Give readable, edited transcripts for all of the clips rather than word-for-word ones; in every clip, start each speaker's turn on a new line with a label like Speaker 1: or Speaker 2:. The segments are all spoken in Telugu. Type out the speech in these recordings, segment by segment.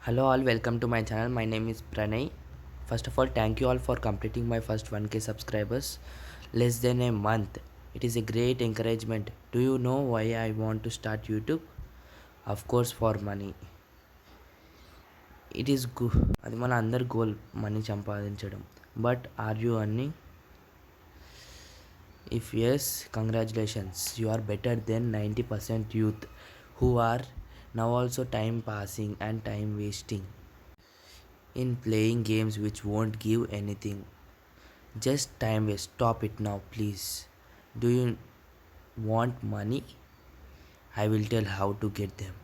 Speaker 1: Hello all, welcome to my channel. My name is Pranay. First of all, thank you all for completing my first 1k subscribers. Less than a month. It is a great encouragement. Do you know why I want to start YouTube? Of course, for money. It is good. అది మన అందరి గోల్ మనీ సంపాదించడం. But are you earning? If yes, congratulations. You are better than 90% youth who are now also time passing and time wasting in playing games which won't give anything. Just time waste. Stop it now, please. Do you want money? I will tell how to get them.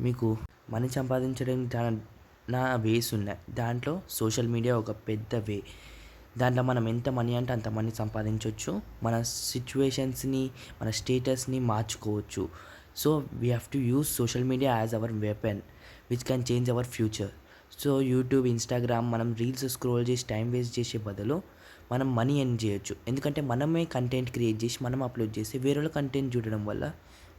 Speaker 1: మీకు మనీ సంపాదించడం చాలా వేస్ ఉన్నాయి. దాంట్లో సోషల్ మీడియా ఒక పెద్ద వే. దాంట్లో మనం ఎంత మనీ అంటే అంత మనీ సంపాదించవచ్చు. మన సిచ్యువేషన్స్ని, మన స్టేటస్ని మార్చుకోవచ్చు. So we have to use social media as our weapon which can change our future. So YouTube, Instagram మనం రీల్స్ స్క్రోల్ చేసి టైం వేస్ట్ చేసే బదులు మనం మనీ ఎర్న్ చేయొచ్చు. ఎందుకంటే మనమే కంటెంట్ క్రియేట్ చేసి మనం అప్లోడ్ చేసి వేరే కంటెంట్ చూడడం వల్ల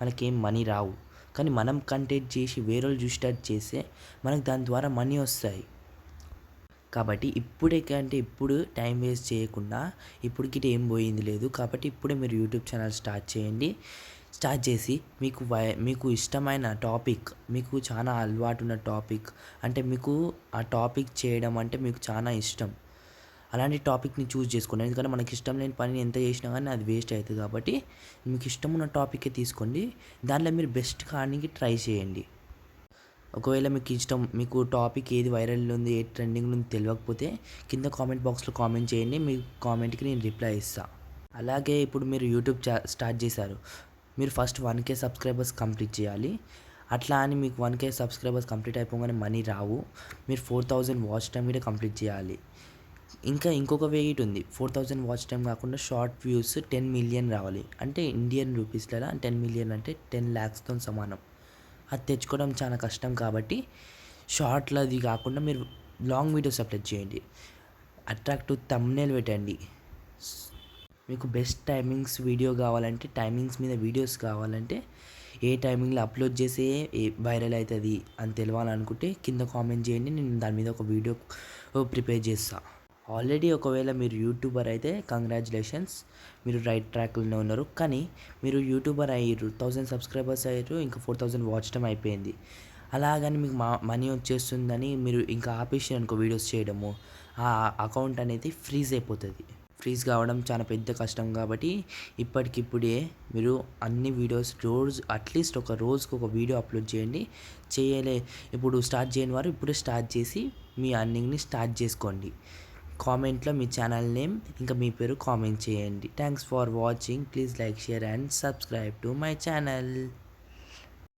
Speaker 1: మనకేం మనీ రావు. కానీ మనం కంటెంట్ చేసి వేరే చూసేటట్టు చేస్తే మనకు దాని ద్వారా మనీ వస్తాయి. కాబట్టి ఇప్పుడు టైం వేస్ట్ చేయకుండా, ఇప్పటికి ఏం పోయింది లేదు కాబట్టి ఇప్పుడే మీరు యూట్యూబ్ ఛానల్ స్టార్ట్ చేయండి. స్టార్ట్ చేసి మీకు ఇష్టమైన టాపిక్, మీకు చాలా అలవాటు ఉన్న టాపిక్, అంటే మీకు ఆ టాపిక్ చేయడం అంటే మీకు చాలా ఇష్టం, అలాంటి టాపిక్ని చూస్ చేసుకోండి. ఎందుకంటే మనకి ఇష్టం లేని పని ఎంత చేసినా కానీ అది వేస్ట్ అవుతుంది. కాబట్టి మీకు ఇష్టం ఉన్న టాపికే తీసుకోండి. దాంట్లో మీరు బెస్ట్ కాడానికి ట్రై చేయండి. ఒకవేళ మీకు టాపిక్ ఏది వైరల్ ఉంది, ఏ ట్రెండింగ్ ఉంది తెలియకపోతే కింద కామెంట్ బాక్స్లో కామెంట్ చేయండి. మీ కామెంట్కి నేను రిప్లై ఇస్తాను. అలాగే ఇప్పుడు మీరు యూట్యూబ్ స్టార్ట్ చేశారు, మీరు ఫస్ట్ 1k సబ్స్క్రైబర్స్ కంప్లీట్ చేయాలి. అట్లా అని మీకు 1k సబ్స్క్రైబర్స్ కంప్లీట్ అయిపోగానే మనీ రావు. మీరు 4000 వాచ్ టైం కూడా కంప్లీట్ చేయాలి. ఇంకొక వే ఉంది. 4000 వాచ్ టైం కాకుండా షార్ట్ వ్యూస్ 10 మిలియన్ రావాలి. అంటే ఇండియన్ రూపీస్లలో 10 మిలియన్ అంటే 10 lakhsతో సమానం. అది తెచ్చుకోవడం చాలా కష్టం. కాబట్టి షార్ట్లది కాకుండా మీరు లాంగ్ వీడియోస్ అప్లోడ్ చేయండి. అట్రాక్టివ్ థంబ్నెయిల్ పెట్టండి. మీకు బెస్ట్ టైమింగ్స్ వీడియో కావాలంటే, టైమింగ్స్ మీద వీడియోస్ కావాలంటే, ఏ టైమింగ్లో అప్లోడ్ చేసే వైరల్ అవుతుంది అని తెలియాలనుకుంటే కింద కామెంట్ చేయండి. నేను దాని మీద ఒక వీడియో ప్రిపేర్ చేస్తాను. ఆల్రెడీ ఒకవేళ మీరు యూట్యూబర్ అయితే కంగ్రాచులేషన్స్, మీరు రైట్ ట్రాక్లోనే ఉన్నారు. కానీ మీరు యూట్యూబర్ అయ్యారు, 1000 సబ్స్క్రైబర్స్ అయ్యారు, ఇంకా 4000 వాచ్ టైం అయిపోయింది. అలాగని మీకు మనీ వచ్చేస్తుందని మీరు ఇంకా ఆపేసారు అనుకో వీడియోస్ చేయడము, ఆ అకౌంట్ అనేది ఫ్రీజ్ అయిపోతుంది. ఫ్రీజ్ కావడం చాలా పెద్ద కష్టం. కాబట్టి ఇప్పటికిప్పుడే మీరు అన్ని వీడియోస్ అట్లీస్ట్ ఒక రోజుకి ఒక వీడియో అప్లోడ్ చేయండి. ఇప్పుడు స్టార్ట్ చేయని వారు ఇప్పుడే స్టార్ట్ చేసి మీ అర్నింగ్ని స్టార్ట్ చేసుకోండి. కామెంట్లో మీ ఛానల్ నేమ్ ఇంకా మీ పేరు కామెంట్ చేయండి. Thanks for watching. Please like, share and subscribe to my channel.